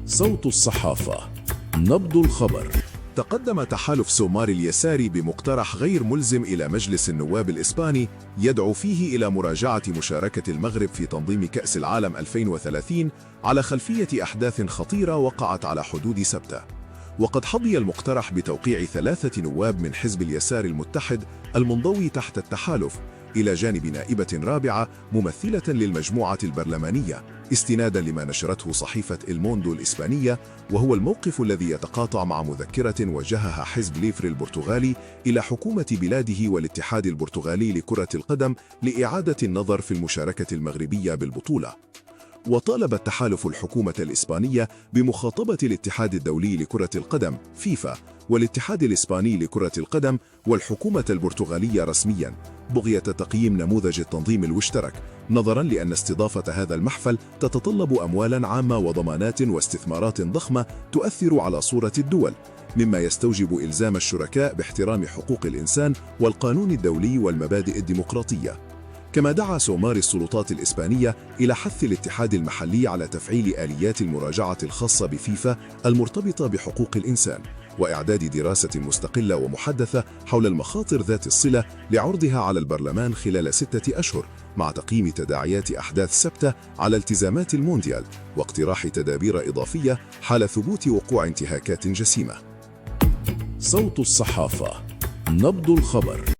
صوت الصحافة، نبض الخبر. تقدم تحالف سومار اليساري بمقترح غير ملزم إلى مجلس النواب الإسباني يدعو فيه إلى مراجعة مشاركة المغرب في تنظيم كأس العالم 2030 على خلفية أحداث خطيرة وقعت على حدود سبتة. وقد حظي المقترح بتوقيع 3 نواب من حزب اليسار المتحد المنضوي تحت التحالف، إلى جانب نائبة رابعة ممثلة للمجموعة البرلمانية، استنادا لما نشرته صحيفة الموندو الإسبانية، وهو الموقف الذي يتقاطع مع مذكرة وجهها حزب ليفر البرتغالي إلى حكومة بلاده والاتحاد البرتغالي لكرة القدم لإعادة النظر في المشاركة المغربية بالبطولة. وطالب التحالف الحكومة الإسبانية بمخاطبة الاتحاد الدولي لكرة القدم فيفا والاتحاد الإسباني لكرة القدم والحكومة البرتغالية رسمياً بغية تقييم نموذج التنظيم المشترك، نظراً لأن استضافة هذا المحفل تتطلب أموالاً عامة وضمانات واستثمارات ضخمة تؤثر على صورة الدول، مما يستوجب إلزام الشركاء باحترام حقوق الإنسان والقانون الدولي والمبادئ الديمقراطية. كما دعا سومار السلطات الإسبانية إلى حث الاتحاد المحلي على تفعيل آليات المراجعة الخاصة بفيفا المرتبطة بحقوق الإنسان، وإعداد دراسة مستقلة ومحدثة حول المخاطر ذات الصلة لعرضها على البرلمان خلال 6 أشهر، مع تقييم تداعيات أحداث سبتة على التزامات المونديال، واقتراح تدابير إضافية حال ثبوت وقوع انتهاكات جسيمة. صوت الصحافة، نبض الخبر.